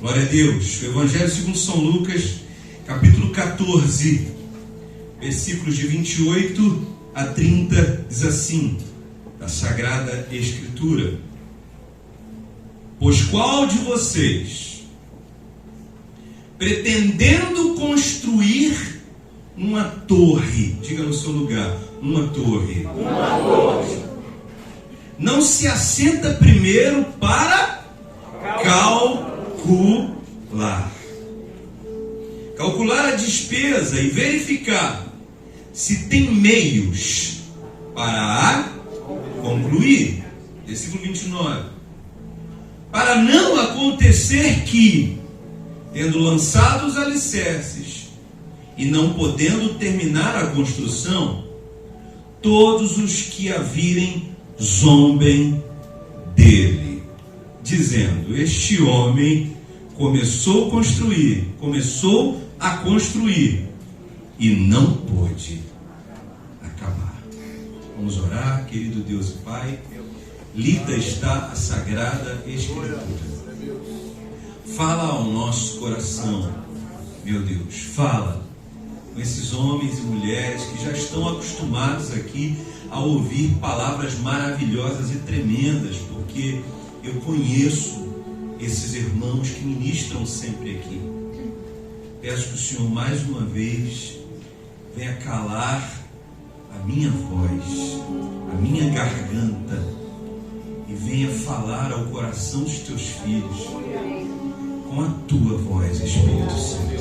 Glória a Deus. O Evangelho segundo São Lucas, capítulo 14, versículos de 28 a 30, diz assim, da Sagrada Escritura: Pois qual de vocês, pretendendo construir uma torre, diga no seu lugar, uma torre, não se assenta primeiro para calcular a despesa e verificar se tem meios para a concluir? Versículo 29. Para não acontecer que, tendo lançado os alicerces e não podendo terminar a construção, todos os que a virem zombem dele, dizendo: este homem começou a construir e não pôde acabar. Vamos orar. Querido Deus e Pai, lida está a Sagrada Escritura. Fala ao nosso coração, meu Deus, fala com esses homens e mulheres que já estão acostumados aqui a ouvir palavras maravilhosas e tremendas, porque eu conheço esses irmãos que ministram sempre aqui. Peço que o Senhor mais uma vez venha calar a minha voz, a minha garganta, e venha falar ao coração dos teus filhos com a tua voz, Espírito Santo.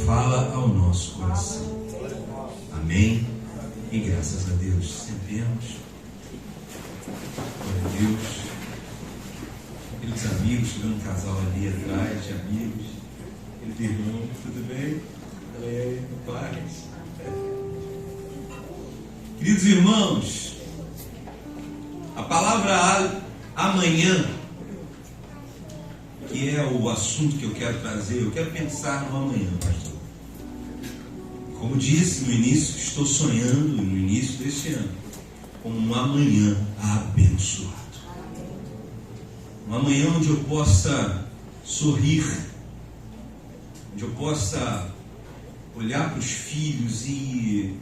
Fala ao nosso coração. Amém. E graças a Deus, sentemos. Glória a Deus. Queridos amigos, chegando um casal ali atrás de amigos. Querido irmão, tudo bem? Paz. Queridos irmãos, a palavra amanhã, que é o assunto que eu quero trazer, eu quero pensar no amanhã, pastor. Como disse no início, estou sonhando no início deste ano com um amanhã abençoado. Um amanhã onde eu possa sorrir, onde eu possa olhar para os filhos e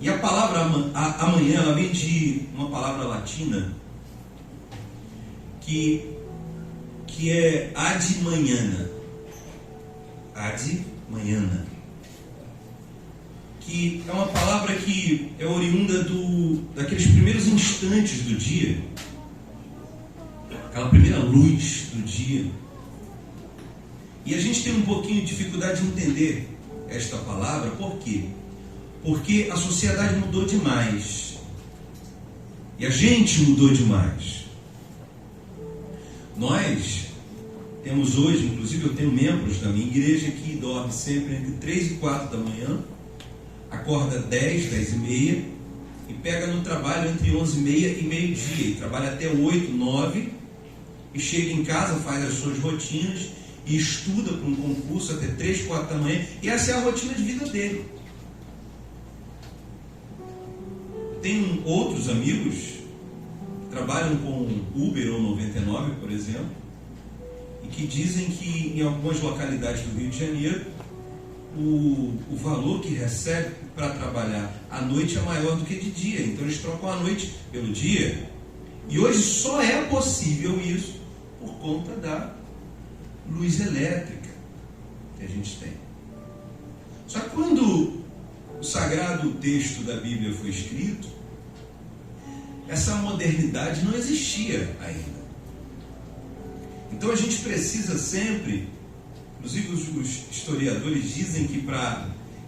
a palavra amanhã, ela vem de uma palavra latina que é ad manhana. Ad manhana. Que é uma palavra que é oriunda daqueles primeiros instantes do dia, aquela primeira luz do dia. E a gente tem um pouquinho de dificuldade de entender esta palavra. Por quê? Porque a sociedade mudou demais e a gente mudou demais. Nós temos hoje, inclusive eu tenho membros da minha igreja que dormem sempre entre 3 e 4 da manhã, acorda 10, 10 e meia e pega no trabalho entre 11 e meia e meio-dia, e trabalha até 8, 9 e chega em casa, faz as suas rotinas e estuda para um concurso até 3, 4 da manhã, e essa é a rotina de vida dele. Tem outros amigos que trabalham com Uber ou 99, por exemplo, e que dizem que em algumas localidades do Rio de Janeiro o valor que recebe para trabalhar à noite é maior do que de dia. Então eles trocam a noite pelo dia. E hoje só é possível isso por conta da luz elétrica que a gente tem. Só que quando o sagrado texto da Bíblia foi escrito, essa modernidade não existia ainda. Então a gente precisa sempre, inclusive os historiadores dizem que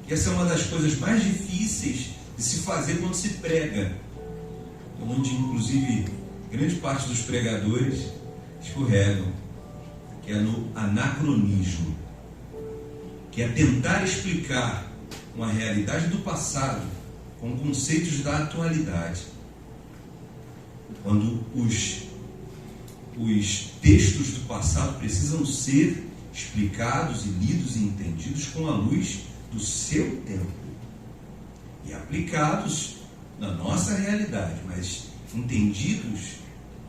essa é uma das coisas mais difíceis de se fazer quando se prega, onde inclusive grande parte dos pregadores escorregam, que é no anacronismo, que é tentar explicar uma realidade do passado com conceitos da atualidade, quando os textos do passado precisam ser explicados e lidos e entendidos com a luz do seu tempo e aplicados na nossa realidade, mas entendidos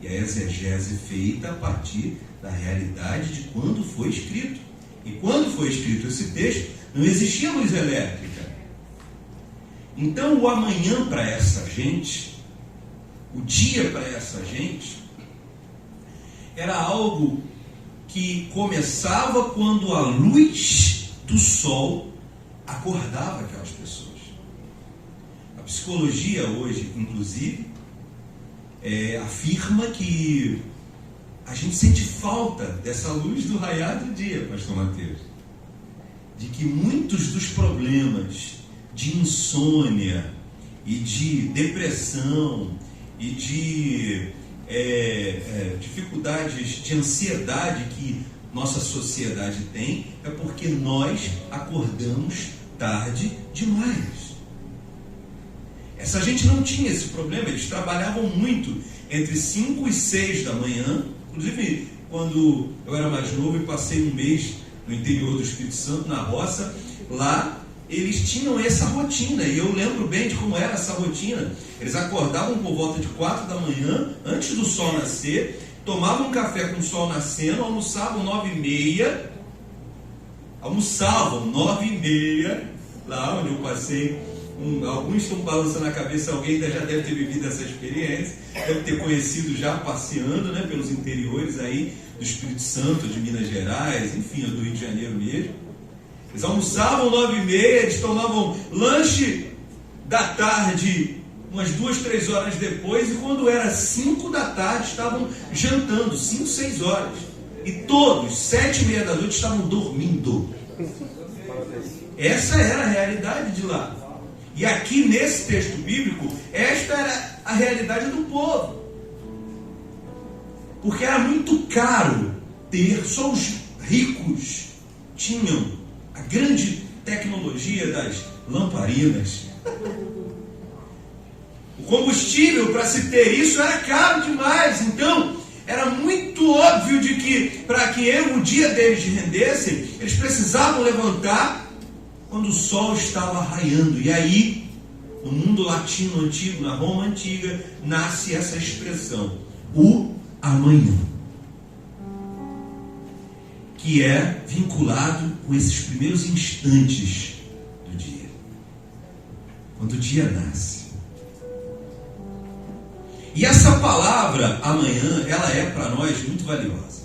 E a exegese feita a partir da realidade de quando foi escrito. E quando foi escrito esse texto, não existia luz elétrica. Então o amanhã para essa gente, o dia para essa gente, era algo que começava quando a luz do sol acordava aquelas pessoas. A psicologia hoje, inclusive, afirma que a gente sente falta dessa luz do raiar do dia, pastor Mateus. De que muitos dos problemas de insônia e de depressão e de dificuldades de ansiedade que nossa sociedade tem é porque nós acordamos tarde demais. Essa gente não tinha esse problema, eles trabalhavam muito entre 5 e 6 da manhã. Inclusive, quando eu era mais novo e passei um mês no interior do Espírito Santo, na roça, lá eles tinham essa rotina, e eu lembro bem de como era essa rotina. Eles acordavam por volta de 4 da manhã, antes do sol nascer, tomavam um café com o sol nascendo, almoçavam 9h30, lá onde eu passei. Alguns estão balançando a cabeça, alguém já deve ter vivido essa experiência, deve ter conhecido já passeando, né, pelos interiores aí do Espírito Santo, de Minas Gerais, enfim, do Rio de Janeiro mesmo. Eles almoçavam 9h30, eles tomavam lanche da tarde umas 2, 3 horas depois, e quando era 5 da tarde estavam jantando, 5, 6 horas. E todos, 7h30 da noite, estavam dormindo. Essa era a realidade de lá. E aqui nesse texto bíblico, esta era a realidade do povo. Porque era muito caro ter, só os ricos tinham a grande tecnologia das lamparinas. O combustível para se ter isso era caro demais. Então, era muito óbvio de que para que o dia deles rendessem, eles precisavam levantar quando o sol estava raiando. E aí, no mundo latino antigo, na Roma antiga, nasce essa expressão, o amanhã, que é vinculado com esses primeiros instantes do dia, quando o dia nasce. E essa palavra amanhã, ela é para nós muito valiosa.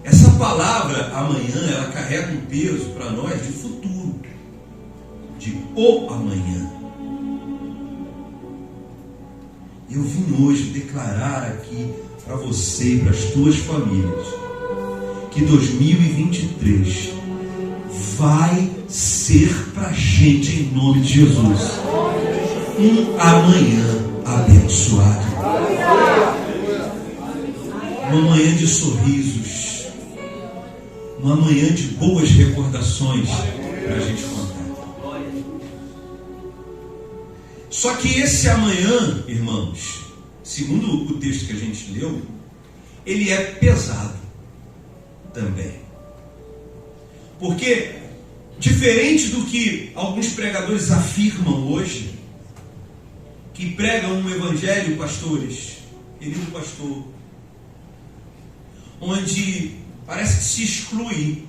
Essa palavra amanhã, ela carrega um peso para nós de futuro, de o amanhã. Eu vim hoje declarar aqui para você e para as tuas famílias que 2023 vai ser para a gente, em nome de Jesus, um amanhã abençoado, uma manhã de sorrisos, uma manhã de boas recordações para a gente contar. Só que esse amanhã, irmãos, segundo o texto que a gente leu, ele é pesado também. Porque, diferente do que alguns pregadores afirmam hoje, que pregam um evangelho, pastores, querido pastor, onde parece que se exclui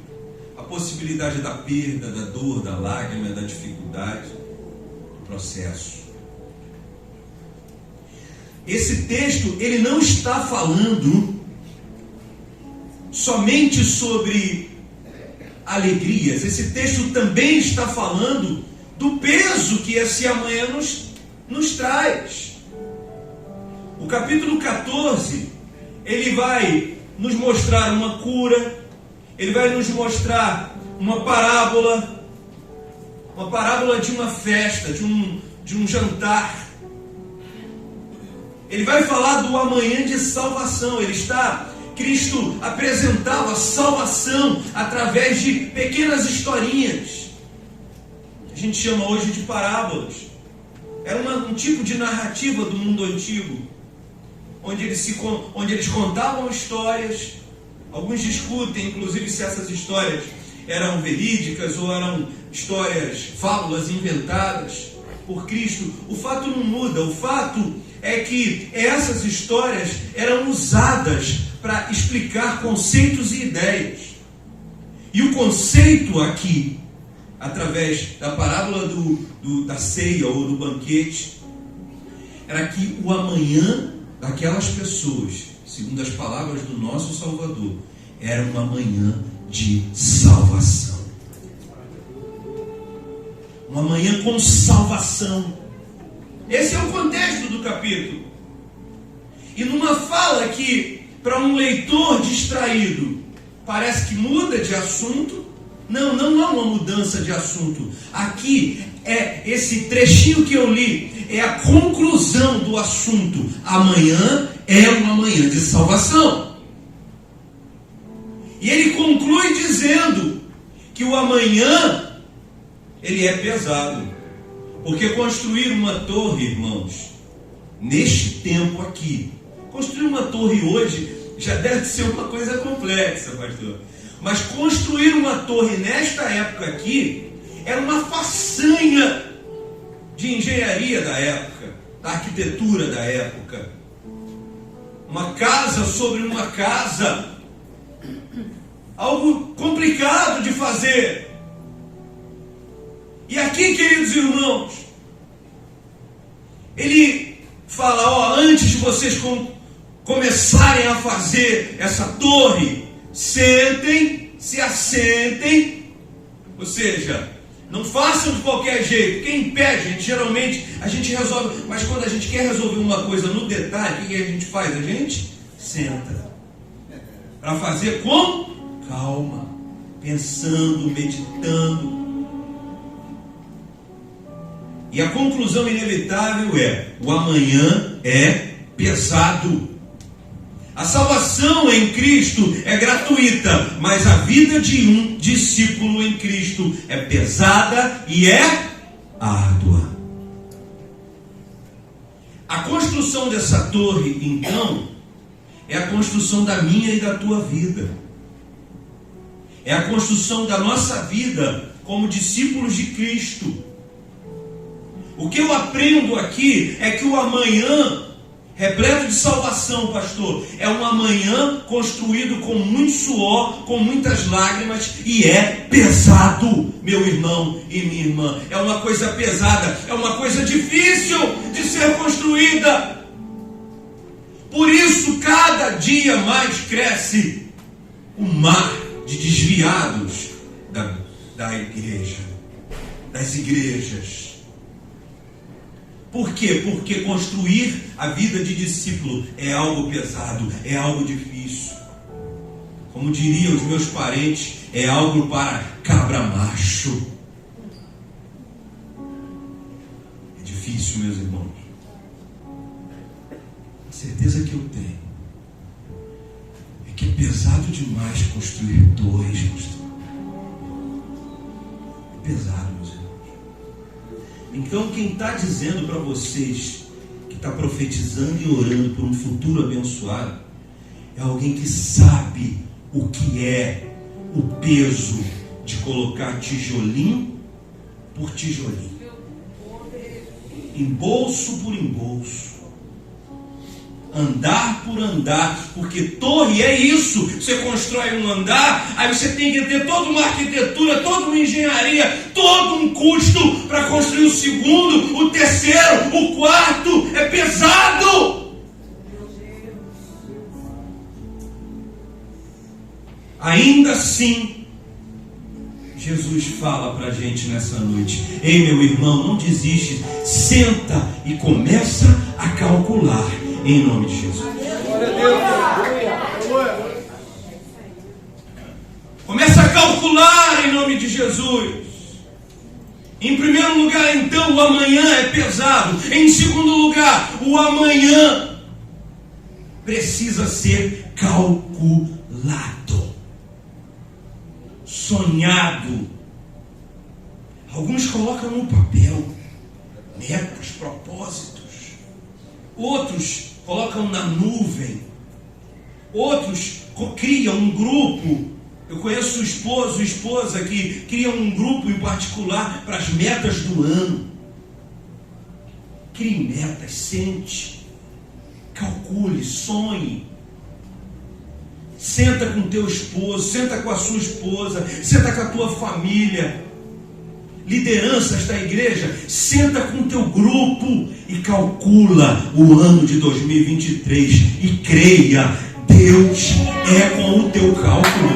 a possibilidade da perda, da dor, da lágrima, da dificuldade, do processo. Esse texto, ele não está falando somente sobre alegrias. Esse texto também está falando do peso que esse amanhã nos traz. O capítulo 14, ele vai nos mostrar uma cura, ele vai nos mostrar uma parábola de uma festa, de um jantar. Ele vai falar do amanhã de salvação. Cristo apresentava a salvação através de pequenas historinhas. A gente chama hoje de parábolas. Era um tipo de narrativa do mundo antigo, onde eles contavam histórias. Alguns discutem, inclusive, se essas histórias eram verídicas ou eram histórias, fábulas inventadas. por Cristo, o fato não muda. O fato é que essas histórias eram usadas para explicar conceitos e ideias. E o conceito aqui, através da parábola da ceia ou do banquete, era que o amanhã daquelas pessoas, segundo as palavras do nosso Salvador, era um amanhã de salvação. Um amanhã com salvação. Esse é o contexto do capítulo. E numa fala que, para um leitor distraído, parece que muda de assunto. Não há uma mudança de assunto. Aqui, esse trechinho que eu li, é a conclusão do assunto. Amanhã é uma manhã de salvação. E ele conclui dizendo que o amanhã, ele é pesado. Porque construir uma torre, irmãos, neste tempo aqui, construir uma torre hoje já deve ser uma coisa complexa, pastor. Mas construir uma torre nesta época aqui era uma façanha de engenharia da época, da arquitetura da época. Uma casa sobre uma casa, algo complicado de fazer. E aqui, queridos irmãos, ele fala, antes de vocês começarem a fazer essa torre, sentem, se assentem, ou seja, não façam de qualquer jeito. Porque em pé, gente, geralmente a gente resolve, mas quando a gente quer resolver uma coisa no detalhe, o que a gente faz? A gente senta para fazer com calma, pensando, meditando. E a conclusão inevitável é: o amanhã é pesado. A salvação em Cristo é gratuita, mas a vida de um discípulo em Cristo é pesada e é árdua. A construção dessa torre, então, é a construção da minha e da tua vida. É a construção da nossa vida como discípulos de Cristo. O que eu aprendo aqui é que o amanhã, repleto de salvação, pastor, é um amanhã construído com muito suor, com muitas lágrimas, e é pesado, meu irmão e minha irmã. É uma coisa pesada, é uma coisa difícil de ser construída. Por isso, cada dia mais cresce o mar de desviados da igreja, das igrejas. Por quê? Porque construir a vida de discípulo é algo pesado, é algo difícil. Como diriam os meus parentes, é algo para cabra macho. É difícil, meus irmãos. A certeza que eu tenho é que é pesado demais construir torres, pastor. É pesado, meus irmãos. Então, quem está dizendo para vocês que está profetizando e orando por um futuro abençoado é alguém que sabe o que é o peso de colocar tijolinho por tijolinho, embolso por embolso, andar por andar, porque torre é isso. Você constrói um andar, aí você tem que ter toda uma arquitetura, toda uma engenharia, todo um custo para construir o segundo, o terceiro, o quarto. É pesado. Ainda assim, Jesus fala para a gente nessa noite: ei, meu irmão, não desiste, senta e começa a calcular, em nome de Jesus. Começa a calcular em nome de Jesus. Em primeiro lugar, então, o amanhã é pesado. Em segundo lugar, o amanhã precisa ser calculado, sonhado. Alguns colocam no papel metas, propósitos. Outros colocam na nuvem. Outros criam um grupo. Eu conheço esposo e esposa que criam um grupo em particular para as metas do ano. Crie metas, sente, calcule, sonhe. Senta com teu esposo, senta com a sua esposa, senta com a tua família. Lideranças da igreja, senta com o teu grupo e calcula o ano de 2023 e creia, Deus é com o teu cálculo.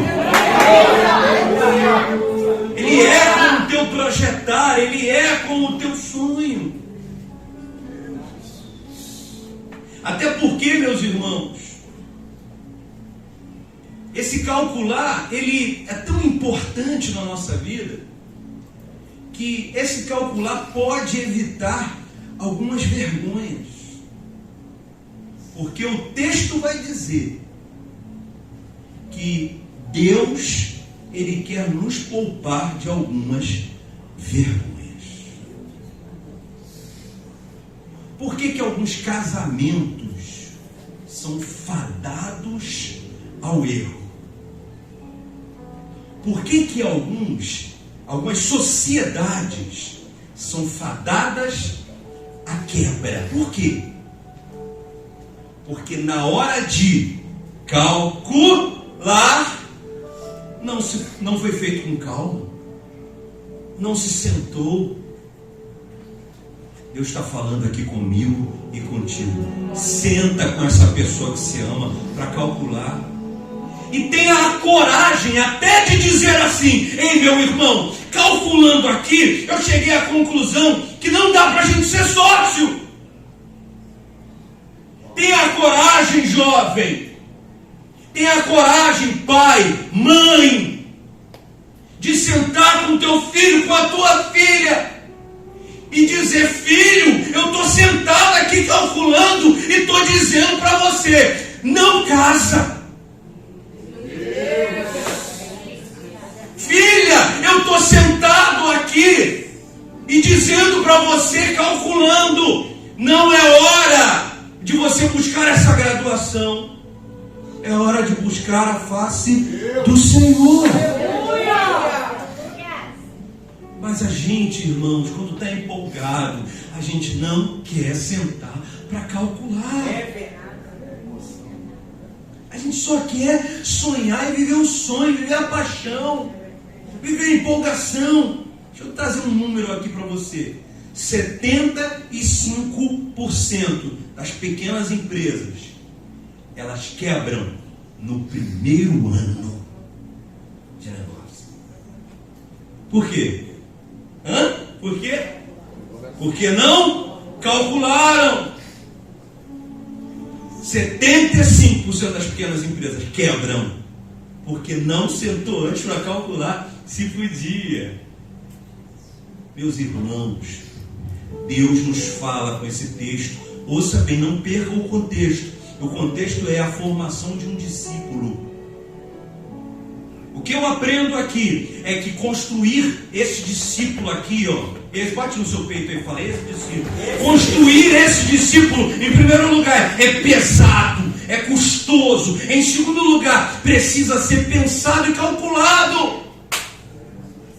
Ele é com o teu projetar, Ele é com o teu sonho. Até porque, meus irmãos, esse calcular, ele é tão importante na nossa vida, que esse calcular pode evitar algumas vergonhas. Porque o texto vai dizer que Deus, Ele quer nos poupar de algumas vergonhas. Por que alguns casamentos são fadados ao erro? Por que algumas sociedades são fadadas à quebra? Por quê? Porque na hora de calcular, não foi feito com calma, não se sentou. Deus está falando aqui comigo e contigo. Senta com essa pessoa que se ama para calcular. E tenha a coragem até de dizer assim: ei, meu irmão, calculando aqui, eu cheguei à conclusão que não dá para a gente ser sócio. Tenha a coragem, jovem. Tenha a coragem, pai, mãe, de sentar com teu filho, com a tua filha, e dizer: filho, eu estou sentado aqui calculando e estou dizendo para você, não casa. Filha, eu estou sentado aqui e dizendo para você, calculando, não é hora de você buscar essa graduação, é hora de buscar a face do Senhor. Mas a gente, irmãos, quando está empolgado, a gente não quer sentar para calcular. A gente só quer sonhar e viver o sonho, viver a paixão, viver a empolgação. Deixa eu trazer um número aqui para você. 75% das pequenas empresas, elas quebram no primeiro ano de negócio. Por quê? Por quê? Porque não calcularam. 75% das pequenas empresas quebram porque não sentou antes para calcular se podia. Meus irmãos, Deus nos fala com esse texto. Ouça bem, não perca o contexto. O contexto é a formação de um discípulo. O que eu aprendo aqui é que construir esse discípulo aqui, bate no seu peito e fala: esse discípulo. Construir esse discípulo, em primeiro lugar, é pesado, é custoso. Em segundo lugar, precisa ser pensado e calculado.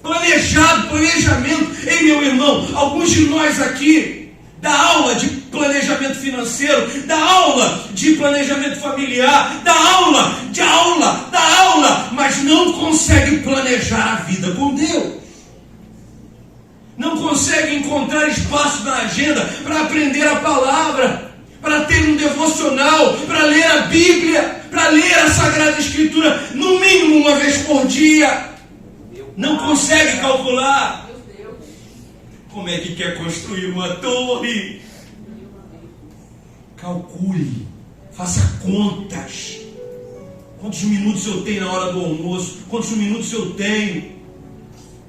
Planejado, planejamento. Ei, meu irmão, alguns de nós aqui dá aula de planejamento financeiro, dá aula de planejamento familiar, dá aula, mas não consegue planejar a vida com Deus. Não consegue encontrar espaço na agenda para aprender a palavra, para ter um devocional, para ler a Bíblia, para ler a Sagrada Escritura, no mínimo uma vez por dia. Não consegue calcular. Como é que quer construir uma torre? Calcule, faça contas. Quantos minutos eu tenho na hora do almoço? Quantos minutos eu tenho?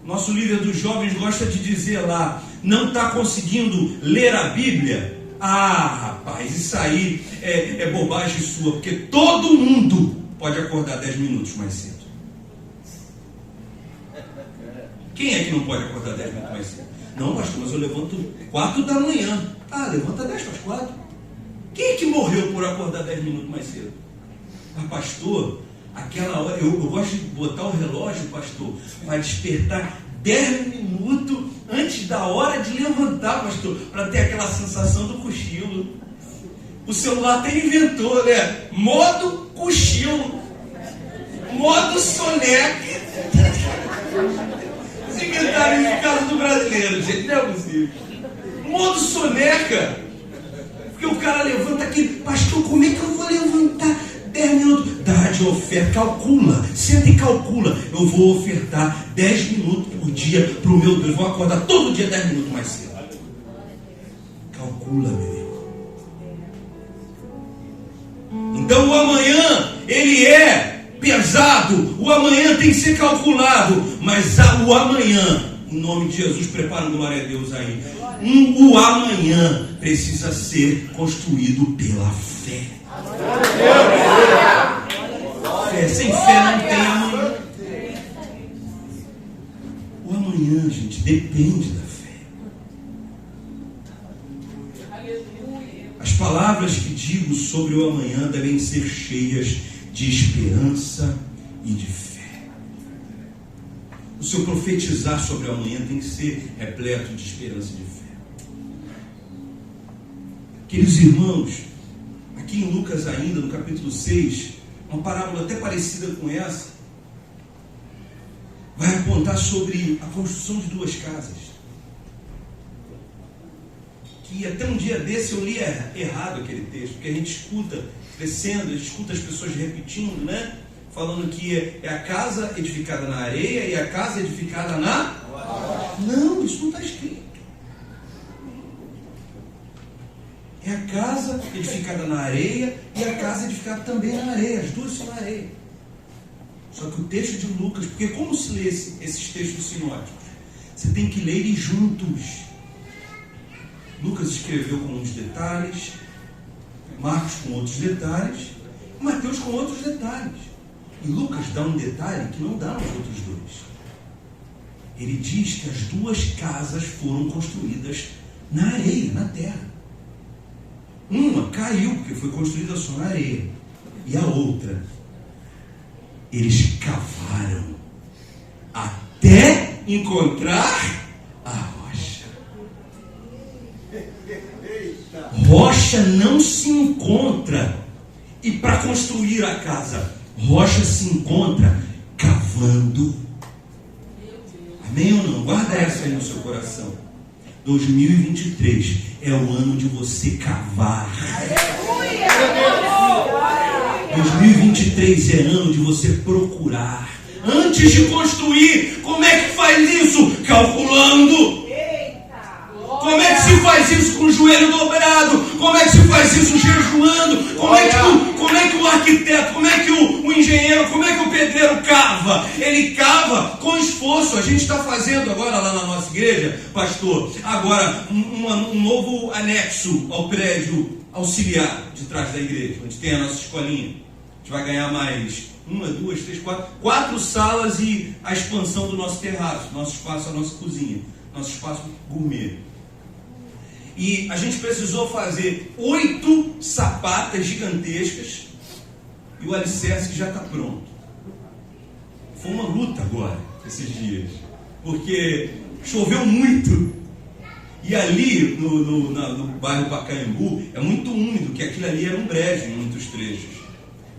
Nosso líder dos jovens gosta de dizer lá: não está conseguindo ler a Bíblia? Ah, rapaz, isso aí é bobagem sua, porque todo mundo pode acordar 10 minutos mais cedo. Quem é que não pode acordar 10 minutos mais cedo? Não, pastor, mas eu levanto 4 da manhã. Ah, levanta 10 para as 4. Quem é que morreu por acordar 10 minutos mais cedo? Ah, pastor, aquela hora, eu gosto de botar o relógio, pastor, para despertar 10 minutos antes da hora de levantar, pastor, para ter aquela sensação do cochilo. O celular até inventou, né? Modo cochilo, modo soneca. Eles inventaram isso no caso do brasileiro, gente, não é possível. Modo soneca. Porque o cara levanta aqui, pastor, como é que eu vou levantar 10 minutos? Dá de oferta, calcula, senta e calcula. Eu vou ofertar 10 minutos por dia para o meu Deus. Vou acordar todo dia 10 minutos mais cedo. Calcula, meu irmão. Então o amanhã, ele é pesado. O amanhã tem que ser calculado. Mas o amanhã, em nome de Jesus, prepara glória a Deus aí. O amanhã precisa ser construído pela fé. Fé. Sem fé não tem amanhã. O amanhã, gente, depende da fé. As palavras que digo sobre o amanhã devem ser cheias de esperança e de fé. O seu profetizar sobre o amanhã tem que ser repleto de esperança e de fé. Queridos irmãos, aqui em Lucas ainda, no capítulo 6, uma parábola até parecida com essa, vai apontar sobre a construção de 2 casas. Que até um dia desse eu li errado aquele texto, porque a gente escuta crescendo, a gente escuta as pessoas repetindo, né? Falando que é a casa edificada na areia e a casa edificada na... Não, isso não está escrito. É a casa edificada na areia e a casa edificada também na areia. As duas são na areia. Só que o texto de Lucas, porque como se lê esses textos sinóticos? Você tem que ler eles juntos. Lucas escreveu com uns detalhes, Marcos com outros detalhes, e Mateus com outros detalhes. E Lucas dá um detalhe que não dá nos outros dois. Ele diz que as 2 casas foram construídas na areia, na terra. Uma caiu, porque foi construída só na areia. E a outra, eles cavaram até encontrar a rocha. Rocha não se encontra e para construir a casa, rocha se encontra cavando. Amém ou não? Guarda essa aí no seu coração. 2023 é o ano de você cavar. 2023 é ano de você procurar. Antes de construir, como é que faz isso? Calculando. Como é que se faz isso com o joelho dobrado? Como é que se faz isso jejuando? Como é que o arquiteto, como é que o engenheiro, como é que o pedreiro cava? Ele cava com esforço. A gente está fazendo agora lá na nossa igreja, pastor, agora um novo anexo ao prédio auxiliar de trás da igreja, onde tem a nossa escolinha. A gente vai ganhar mais 1, 2, 3, 4 salas e a expansão do nosso terraço, nosso espaço, a nossa cozinha, nosso espaço gourmet. E a gente precisou fazer 8 sapatas gigantescas e o alicerce já está pronto. Foi uma luta agora, esses dias, porque choveu muito. E ali no bairro Pacaembu é muito úmido, que aquilo ali era um brejo em muitos trechos,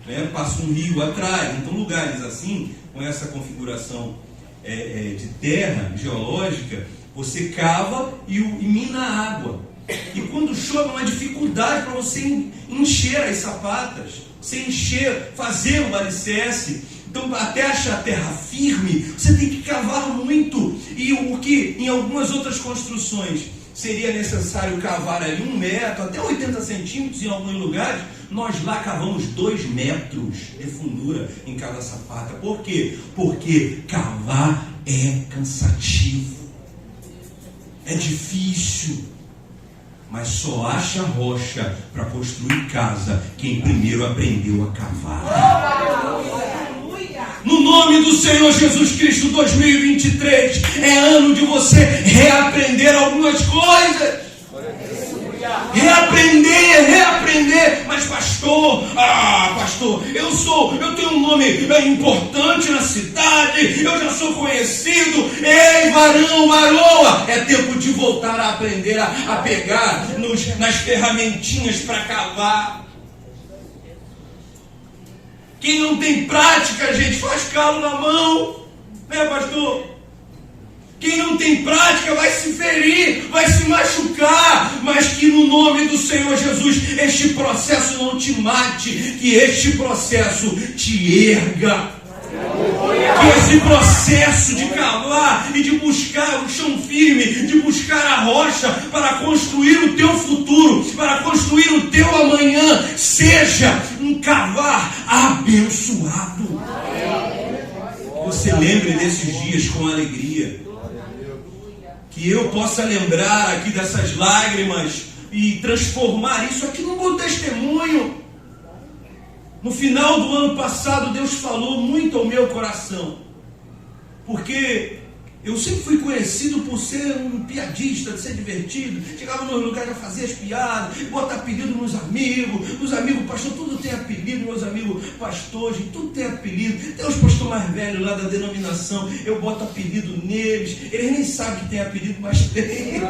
né? Passa um rio atrás, então lugares assim, com essa configuração de terra geológica, você cava e mina a água. E quando chove é uma dificuldade para você encher as sapatas, você encher, fazer o alicerce. Então, até achar a terra firme, você tem que cavar muito. E o que em algumas outras construções seria necessário cavar ali 1 metro, até 80 centímetros em alguns lugares, nós lá cavamos 2 metros de fundura em cada sapata. Por quê? Porque cavar é cansativo, é difícil. Mas só acha rocha para construir casa quem primeiro aprendeu a cavar. No nome do Senhor Jesus Cristo, 2023 é ano de você reaprender algumas coisas. Reaprender, mas mas pastor, eu tenho um nome importante na cidade, eu já sou conhecido. Ei, varão, varoa, é tempo de voltar a aprender a pegar nas ferramentinhas para cavar. Quem não tem prática, gente, faz calo na mão, né, pastor? Quem não tem prática vai se ferir, vai se machucar, mas que no nome do Senhor Jesus este processo não te mate, que este processo te erga. Que esse processo de cavar e de buscar o chão firme, de buscar a rocha para construir o teu futuro, para construir o teu amanhã, seja um cavar abençoado. Você lembre desses dias com alegria. Que eu possa lembrar aqui dessas lágrimas e transformar isso aqui num bom testemunho. No final do ano passado, Deus falou muito ao meu coração. Porque eu sempre fui conhecido por ser um piadista, de ser divertido. Chegava nos lugares a fazer as piadas, botar apelido nos amigos. Os amigos pastor, tudo tem apelido. Meus amigos pastores, tudo tem apelido. Tem os pastores mais velhos lá da denominação, eu boto apelido neles. Eles nem sabem que tem apelido, mas tem.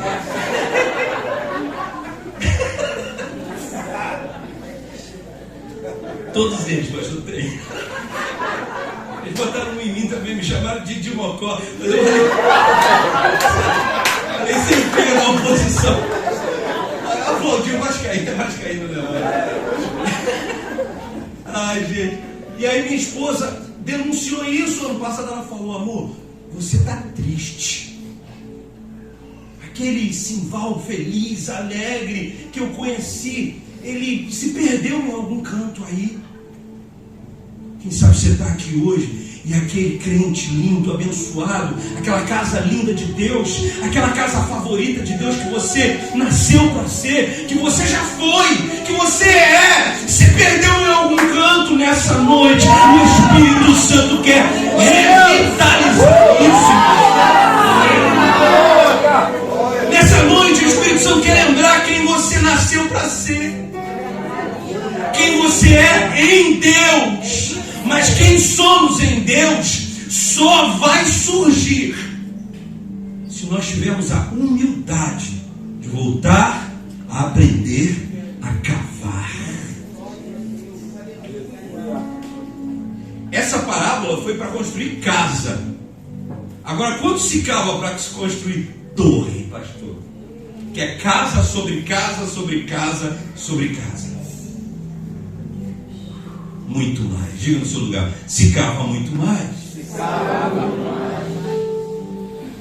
Todos eles, pastor, tem. Eles botaram em mim também, me chamaram de Mocó. Mas eu falei sem pena na oposição. Aplaudiu, vascaíno, não. Ai, gente. E aí minha esposa denunciou isso ano passado. Ela falou: amor, você está triste. Aquele Simval feliz, alegre que eu conheci, ele se perdeu em algum canto aí. Quem sabe você está aqui hoje e aquele crente lindo, abençoado, aquela casa linda de Deus, aquela casa favorita de Deus que você nasceu para ser, que você já foi, que você é, se perdeu em algum canto nessa noite. O Espírito Santo quer revitalizar isso. Nessa noite o Espírito Santo quer lembrar quem você nasceu para ser, quem você é em Deus. Mas quem somos em Deus só vai surgir se nós tivermos a humildade de voltar a aprender a cavar. Essa parábola foi para construir casa. Agora, quando se cava para se construir torre, pastor? Que é casa sobre casa, sobre casa, sobre casa. Muito mais. Diga no seu lugar: se cava muito mais.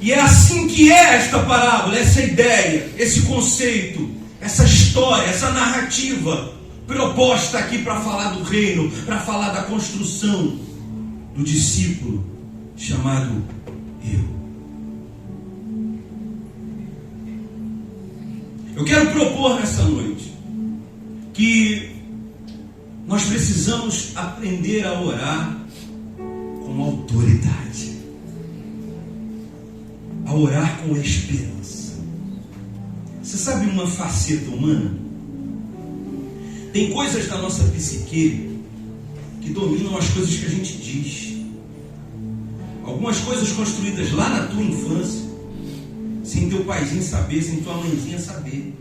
E é assim que é esta parábola, essa ideia, esse conceito, essa história, essa narrativa proposta aqui para falar do reino, para falar da construção do discípulo chamado eu. Eu quero propor nessa noite que nós precisamos aprender a orar com autoridade, a orar com esperança. Você sabe uma faceta humana? Tem coisas da nossa psique que dominam as coisas que a gente diz. Algumas coisas construídas lá na tua infância, sem teu paizinho saber, sem tua mãezinha saber,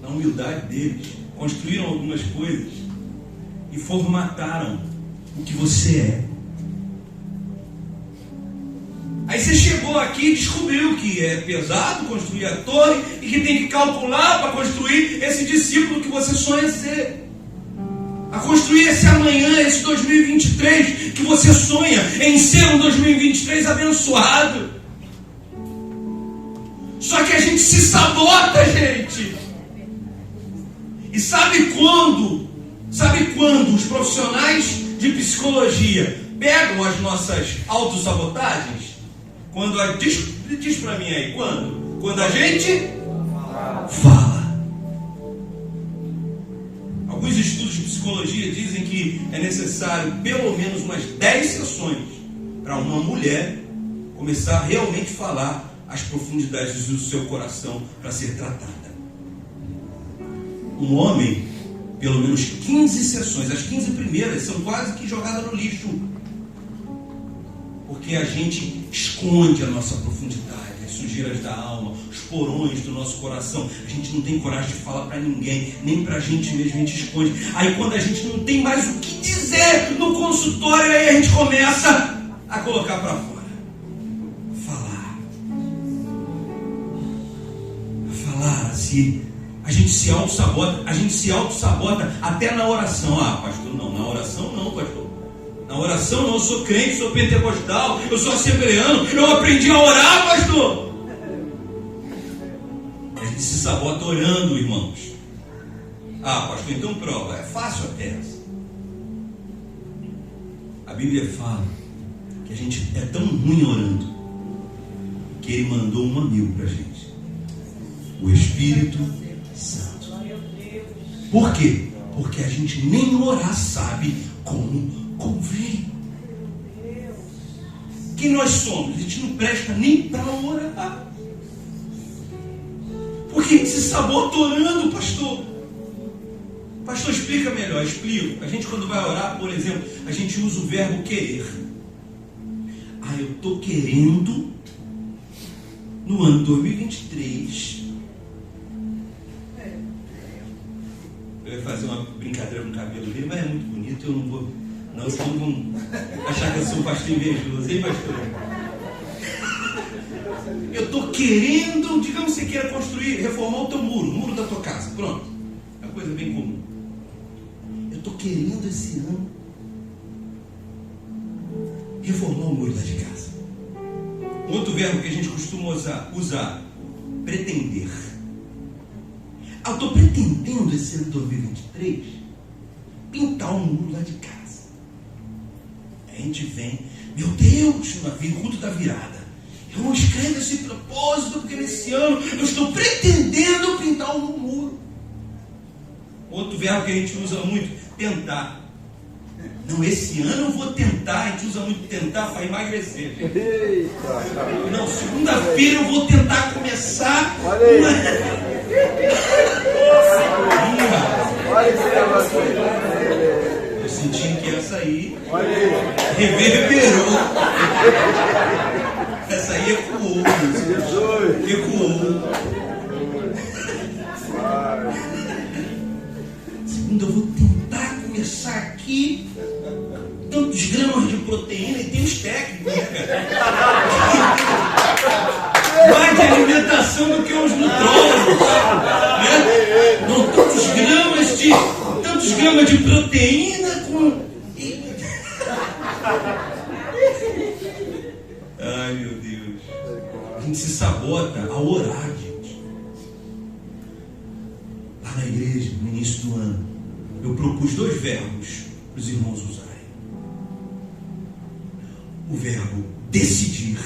na humildade deles, construíram algumas coisas e formataram o que você é. Aí você chegou aqui e descobriu que é pesado construir a torre e que tem que calcular para construir esse discípulo que você sonha ser. A construir esse amanhã, esse 2023 que você sonha em ser um 2023 abençoado. Só que a gente se sabota, gente. E sabe quando os profissionais de psicologia pegam as nossas autossabotagens? Diz para mim aí, quando a gente fala. Alguns estudos de psicologia dizem que é necessário pelo menos umas 10 sessões para uma mulher começar a realmente falar as profundidades do seu coração para ser tratada. Um homem pelo menos 15 sessões. As 15 primeiras são quase que jogadas no lixo, porque a gente esconde a nossa profundidade, as sujeiras da alma, os porões do nosso coração. A gente não tem coragem de falar para ninguém, nem para a gente mesmo, a gente esconde. Aí quando a gente não tem mais o que dizer no consultório, aí a gente começa a colocar para fora. Falar assim. A gente se auto-sabota até na oração. Ah, pastor, não, na oração não, pastor. Na oração não, eu sou crente, sou pentecostal, eu sou assembleano, eu aprendi a orar, pastor. A gente se sabota orando, irmãos. Ah, pastor, então prova. É fácil até essa. A Bíblia fala que a gente é tão ruim orando que Ele mandou um amigo para a gente, o Espírito Santo. Por quê? Porque a gente nem orar sabe como convém. Quem nós somos? A gente não presta nem para orar, porque a gente se sabota orando, pastor. Pastor, explica melhor. Explico. A gente, quando vai orar, por exemplo, a gente usa o verbo querer. Ah, eu estou querendo no ano 2023. Eu ia fazer uma brincadeira com o cabelo dele, mas é muito bonito, eu não vou. Não, senão vão achar que eu sou um pastor invejoso, hein, pastor? Eu estou querendo, digamos que você queira construir, reformar o teu muro, o muro da tua casa, pronto. É uma coisa bem comum. Eu estou querendo esse ano reformar o muro lá de casa. Outro verbo que a gente costuma usar, pretender. Eu estou pretendendo esse ano 2023 pintar um muro lá de casa. A gente vem, meu Deus, no culto da virada, eu não escrevo esse propósito porque nesse ano eu estou pretendendo pintar um muro. Outro verbo que a gente usa muito, tentar. Não, esse ano eu vou tentar. A gente usa muito tentar para emagrecer. Não, segunda-feira eu vou tentar começar. Eu senti que essa aí reverberou. Essa aí ecoou. Segunda eu vou tentar começar aqui. Tantos gramas de proteína, e tem os técnicos, né, cara? Mais de alimentação do que os nutrólogos, né? Não, tantos gramas de proteína com... Ai, meu Deus. A gente se sabota a orar, gente. Lá na igreja, no início do ano, eu propus 2 verbos para os irmãos usarem. O verbo decidir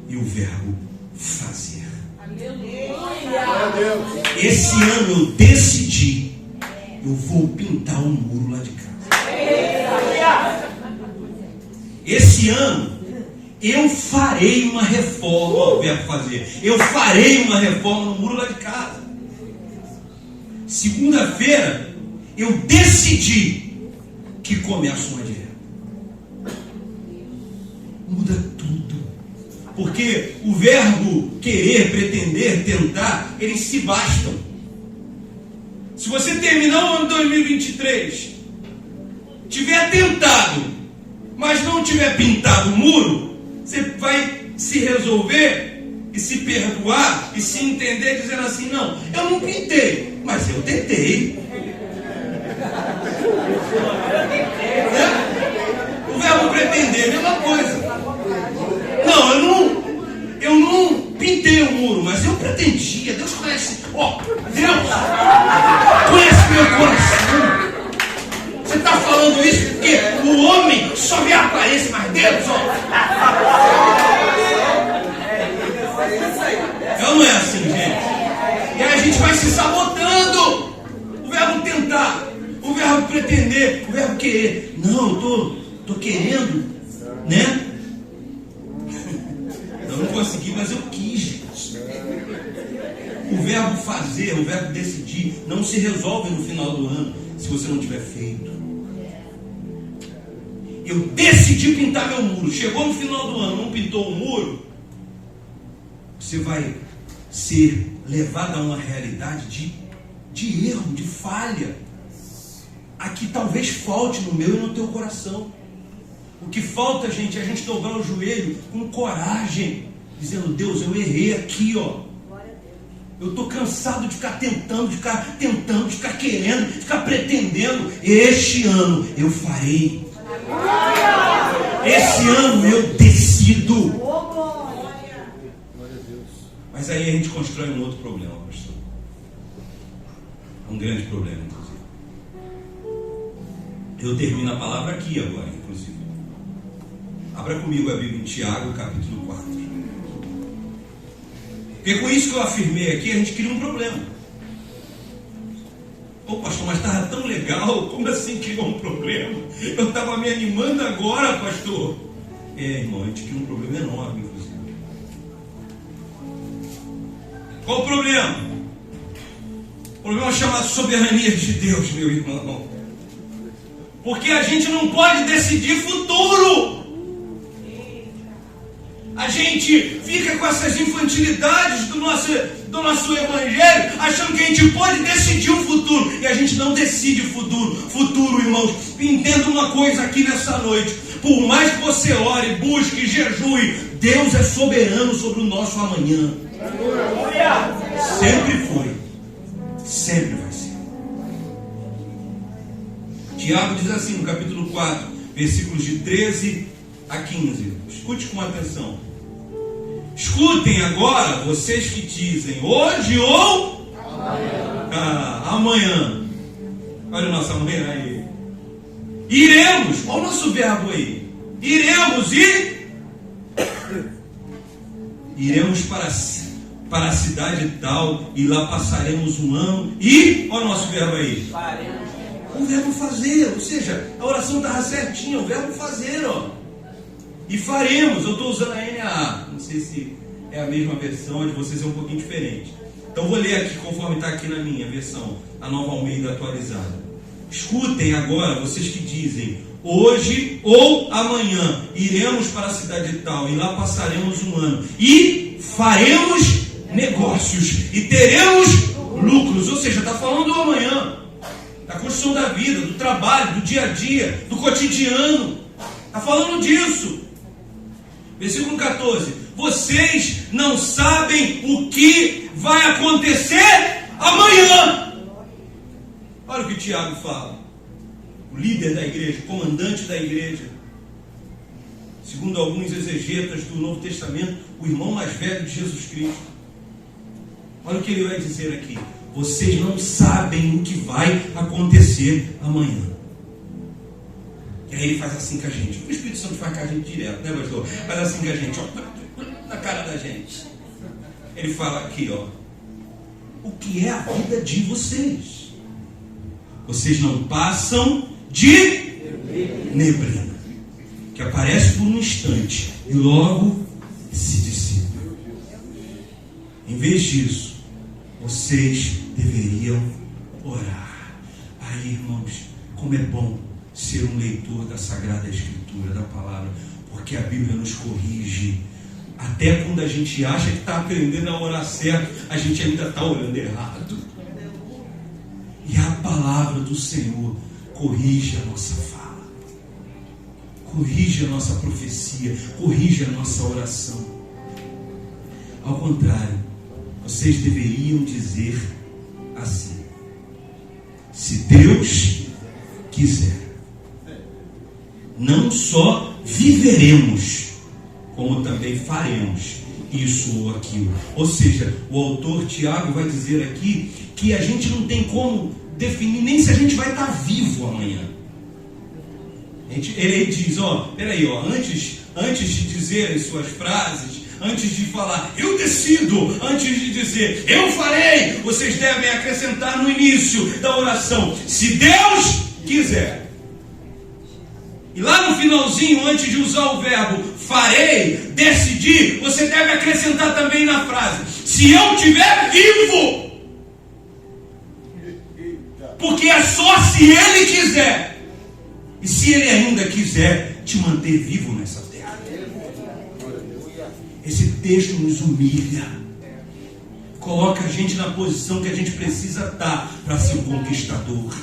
e o verbo fazer. Aleluia. Esse ano eu decidi, eu vou pintar um muro lá de casa. Esse ano eu farei uma reforma. Ó, o verbo fazer. Eu farei uma reforma no muro lá de casa. Segunda-feira eu decidi que começo uma dieta. Muda tudo. Porque o verbo querer, pretender, tentar, eles se bastam. Se você terminar o ano 2023, tiver tentado, mas não tiver pintado o muro, você vai se resolver e se perdoar e se entender dizendo assim: não, eu não pintei, mas eu tentei. O verbo pretender é a mesma coisa. Não, eu não pintei o muro, mas eu pretendia. Deus conhece. Deus conhece meu coração. Você está falando isso porque o homem só vê a aparência, mas Deus, não é assim, gente. E aí a gente vai se sabotando. O verbo tentar, o verbo pretender, o verbo querer. Não, eu tô querendo, né? Eu não consegui, mas eu quis, gente. O verbo fazer, o verbo decidir, que não se resolvem no final do ano se você não tiver feito. Eu decidi pintar meu muro. Chegou no final do ano, não pintou o muro, você vai ser levado a uma realidade de erro, de falha. Aqui talvez falte no meu e no teu coração. O que falta, gente, é a gente dobrar o joelho com coragem, dizendo: Deus, eu errei aqui, ó. Eu estou cansado de ficar tentando, de ficar querendo, de ficar pretendendo. Este ano eu farei. Esse ano eu decido. Mas aí a gente constrói um outro problema, pastor. Um grande problema, inclusive. Eu termino a palavra aqui agora, inclusive. Abra comigo a Bíblia em Tiago, capítulo 4. Porque com isso que eu afirmei aqui, a gente cria um problema. Ô pastor, mas estava tão legal, como assim criou um problema? Eu estava me animando agora, pastor. Irmão, a gente cria um problema enorme, inclusive. Qual o problema? O problema é chamado soberania de Deus, meu irmão. Porque a gente não pode decidir futuro. A gente fica com essas infantilidades do nosso evangelho, achando que a gente pode decidir o futuro. E a gente não decide o futuro. Futuro, irmãos, entenda uma coisa aqui nessa noite. Por mais que você ore, busque, jejue, Deus é soberano sobre o nosso amanhã. Sempre foi. Sempre vai ser. Tiago diz assim no capítulo 4, versículos de 13 a 15. Escute com atenção. Escutem agora, vocês que dizem hoje ou amanhã. Olha o nosso amanhã aí. Iremos, olha o nosso verbo aí. Iremos para a cidade tal, e lá passaremos um ano. E, olha o nosso verbo aí. O verbo fazer, ou seja, a oração estava certinha, o verbo fazer, ó. E faremos, eu estou usando a NAA, não sei se é a mesma versão, a de vocês é um pouquinho diferente. Então vou ler aqui conforme está aqui na minha versão, a Nova Almeida atualizada. Escutem agora, vocês que dizem, hoje ou amanhã iremos para a cidade tal e lá passaremos um ano e faremos negócios e teremos lucros. Ou seja, está falando do amanhã, da construção da vida, do trabalho, do dia a dia, do cotidiano. Está falando disso. Versículo 14. Vocês não sabem o que vai acontecer amanhã. Olha o que Tiago fala. O líder da igreja, o comandante da igreja. Segundo alguns exegetas do Novo Testamento, o irmão mais velho de Jesus Cristo. Olha o que ele vai dizer aqui. Vocês não sabem o que vai acontecer amanhã. E aí ele faz assim com a gente. O Espírito Santo faz com a gente direto, né, pastor? Faz assim com a gente, ó, na cara da gente. Ele fala aqui, ó. O que é a vida de vocês? Vocês não passam de neblina, que aparece por um instante e logo se dissipa. Em vez disso, vocês deveriam orar. Aí, irmãos, como é bom ser um leitor da Sagrada Escritura, da Palavra, porque a Bíblia nos corrige. Até quando a gente acha que está aprendendo a orar certo, a gente ainda está orando errado. E a Palavra do Senhor corrige a nossa fala, corrige a nossa profecia, corrige a nossa oração. Ao contrário, vocês deveriam dizer assim: se Deus quiser, não só viveremos, como também faremos isso ou aquilo. Ou seja, o autor Tiago vai dizer aqui que a gente não tem como definir nem se a gente vai estar vivo amanhã. Ele diz, peraí, antes de dizer as suas frases, antes de falar, eu decido, antes de dizer, eu farei, vocês devem acrescentar no início da oração, se Deus quiser. E lá no finalzinho, antes de usar o verbo farei, decidir, você deve acrescentar também na frase, se eu estiver vivo. Porque é só se Ele quiser. E se Ele ainda quiser te manter vivo nessa terra. Esse texto nos humilha. Coloca a gente na posição que a gente precisa estar para ser um conquistador,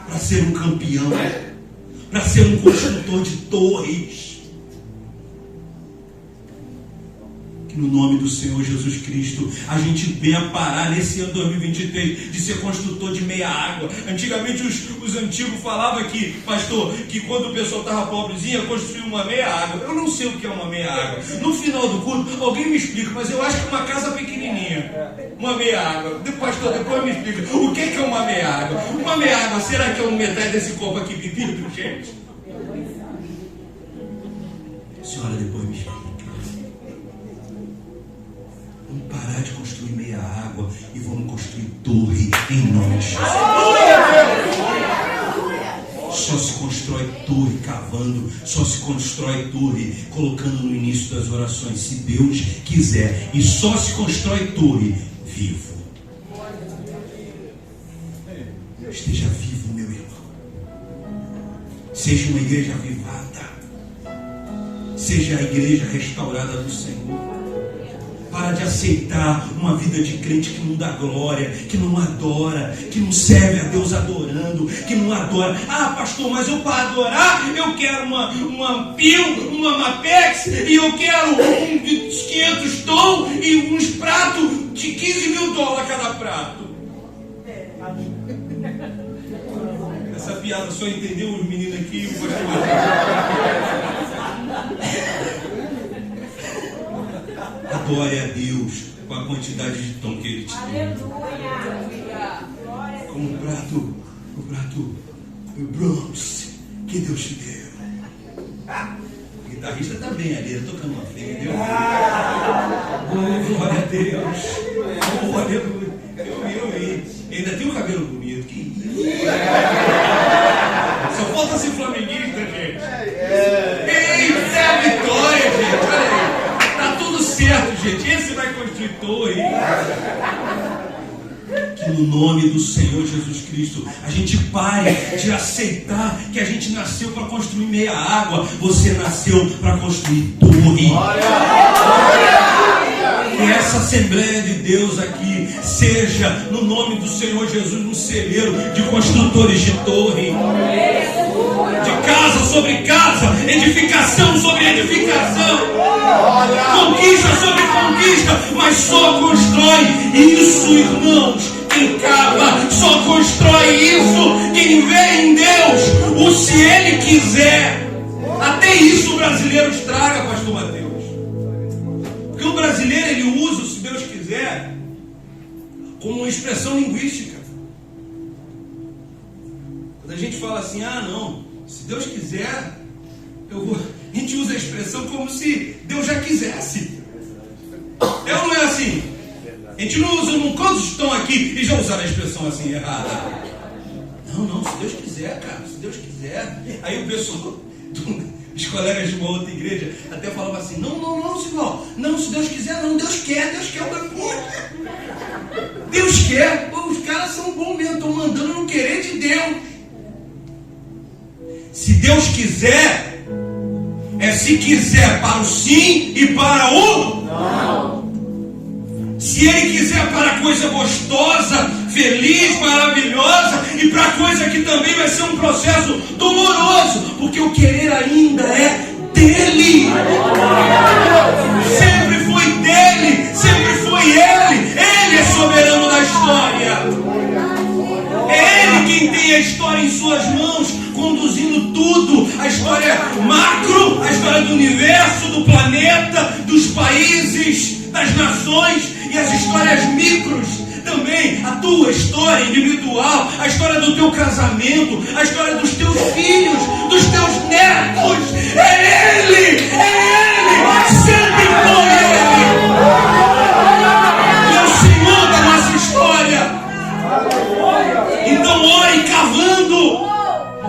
para ser um campeão, para ser um construtor de torres. Que no nome do Senhor Jesus Cristo a gente venha parar nesse ano 2023 de ser construtor de meia água. Antigamente os antigos falavam aqui, pastor, que quando o pessoal estava pobrezinha construía uma meia água. Eu não sei o que é uma meia água. No final do culto, alguém me explica, mas eu acho que é uma casa pequenininha. Uma meia água. Pastor, depois me explica. O que é uma meia água? Uma meia água, será que é uma metade desse copo aqui bebido, gente? Senhora, depois me explica. Vamos parar de construir meia água e vamos construir torre em nome de Jesus. Só se constrói torre cavando, só se constrói torre colocando no início das orações, se Deus quiser. E só se constrói torre vivo. Esteja vivo, meu irmão. Seja uma igreja avivada. Seja a igreja restaurada do Senhor. Para de aceitar uma vida de crente que não dá glória, que não adora, que não serve a Deus adorando, que não adora. Ah, pastor, mas eu para adorar, eu quero uma Pil, uma Mapex, e eu quero uns 500 tom e uns pratos de 15 mil dólares cada prato. Essa piada só entendeu os meninos aqui e o pastor. Adore a Deus com a quantidade de tom que Ele te deu. Como o prato Bronx que Deus te deu. O guitarrista está bem ali, tocando uma feia, entendeu? Glória a Deus. Glória a Deus. Eu vi. Ainda tem um cabelo bonito. Que isso? Só falta ser flamenguista, gente. Eita, é a vitória, gente. Olha aí. Certo, gente, esse vai construir torre. Que no nome do Senhor Jesus Cristo a gente pare de aceitar que a gente nasceu para construir meia água. Você nasceu para construir torre. Que essa Assembleia de Deus aqui seja, no nome do Senhor Jesus, um celeiro de construtores de torre. De casa sobre casa, edificação sobre edificação, conquista sobre conquista, mas só constrói isso, irmãos, quem cava, só constrói isso quem vê em Deus o se Ele quiser. Até isso o brasileiro estraga, pastor Mateus, porque o brasileiro ele usa o se Deus quiser como uma expressão linguística. Quando a gente fala assim, ah não, se Deus quiser, a gente usa a expressão como se Deus já quisesse. É ou não é assim? A gente não usa, quantos estão aqui e já usaram a expressão assim errada? Não, se Deus quiser, cara, se Deus quiser. Aí o pessoal, os colegas de uma outra igreja, até falavam assim, não, senhor, não, se Deus quiser, não, Deus quer o bagulho. Deus quer, pô, os caras são bons mesmo, estão mandando no querer de Deus. Se Deus quiser, é se quiser para o sim e para o não. Se Ele quiser para coisa gostosa, feliz, maravilhosa, e para coisa que também vai ser um processo doloroso, porque o querer ainda é dele. Sempre foi dele, sempre foi Ele. Ele é soberano da história. É Ele quem tem a história em suas mãos, conduzindo tudo, a história macro, a história do universo, do planeta, dos países, das nações, e as histórias micros também, a tua história individual, a história do teu casamento, a história dos teus filhos, dos teus netos. É Ele, sempre foi Ele. É o Senhor da nossa história. Então ore cavando,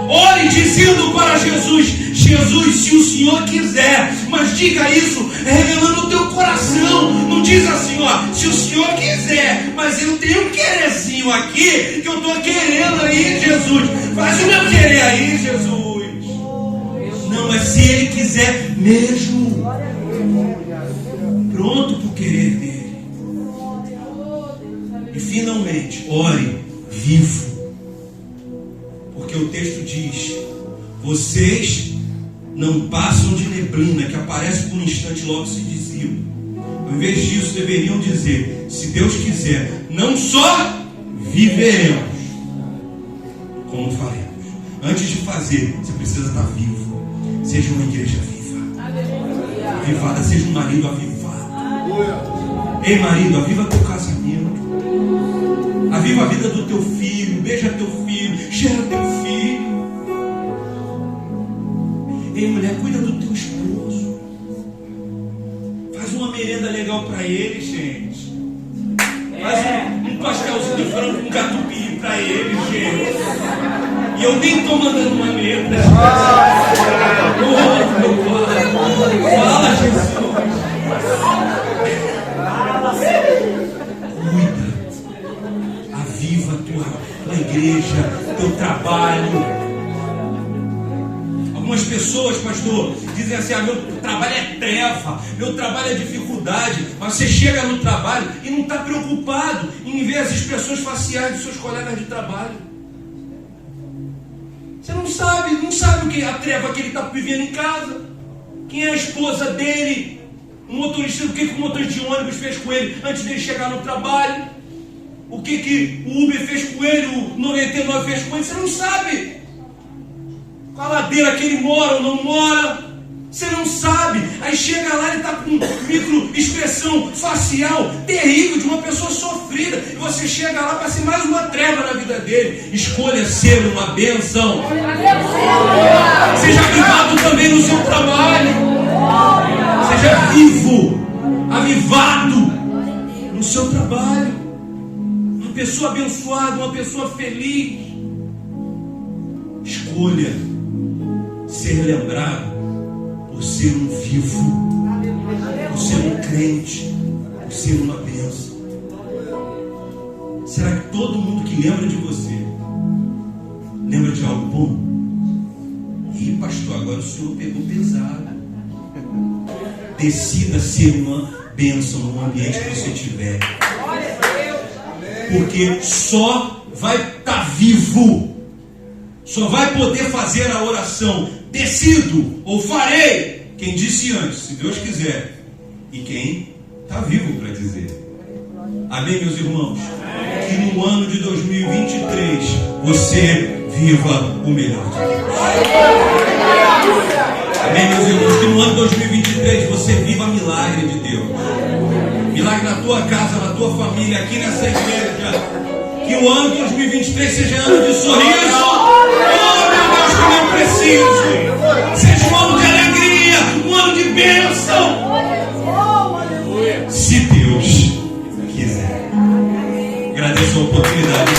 ore dizendo para Jesus, Jesus, se o Senhor quiser. Mas diga isso revelando o teu coração. Não diz assim, ó, se o Senhor quiser, mas eu tenho um querezinho aqui que eu estou querendo aí, Jesus. Faz o meu querer aí, Jesus. Não, é se Ele quiser mesmo. Pronto para o querer dele. E finalmente, ore vivo. Porque o texto diz: vocês não passam de neblina que aparece por um instante e logo se dissipa. Ao invés disso, deveriam dizer: se Deus quiser, não só viveremos, como faremos. Antes de fazer, você precisa estar vivo. Seja uma igreja viva, avivada. Seja um marido avivado. Ei, marido, aviva teu casamento. Aviva a vida do teu filho. Beija teu filho, cheira teu filho. Ei, mulher, cuida do teu esposo. Faz uma merenda legal para ele, gente. Faz um pastelzinho de frango com catupiry para ele, gente. E eu nem estou mandando uma merda. Oh, meu Pai. Fala, Jesus. Cuida. Aviva a tua igreja, teu trabalho. Algumas pessoas, pastor, dizem assim: meu trabalho é treva, meu trabalho é dificuldade. Mas você chega no trabalho e não está preocupado em ver as expressões faciais dos seus colegas de trabalho. Você não sabe o que a treva que ele está vivendo em casa. Quem é a esposa dele? O motorista, o que o motorista de ônibus fez com ele antes dele chegar no trabalho? O que o Uber fez com ele, o 99 fez com ele? Você não sabe. Qual a ladeira que ele mora ou não mora? Você não sabe. Aí chega lá e está com micro expressão facial terrível de uma pessoa sofrida. E você chega lá para ser mais uma treva na vida dele. Escolha ser uma bênção. Seja avivado também no seu trabalho. Seja vivo, avivado no seu trabalho. Uma pessoa abençoada, uma pessoa feliz. Escolha ser lembrado por ser um vivo, por ser um crente, por ser uma bênção. Será que todo mundo que lembra de você lembra de algo bom? Ih, pastor, agora o senhor pegou pesado. Decida ser uma bênção no ambiente que você estiver. Porque só vai estar vivo, só vai poder fazer a oração decido ou farei quem disse antes, se Deus quiser, e quem está vivo para dizer. Amém, meus irmãos? Que no ano de 2023 você viva o melhor de Deus. Amém, meus irmãos? Que no ano de 2023 você viva milagre de Deus. Milagre na tua casa, na tua família, aqui nessa igreja. Que o ano de 2023 seja ano de sorriso. Oh, meu Deus, como eu preciso. Seja um ano de alegria, um ano de bênção. Se Deus quiser. Agradeço a oportunidade.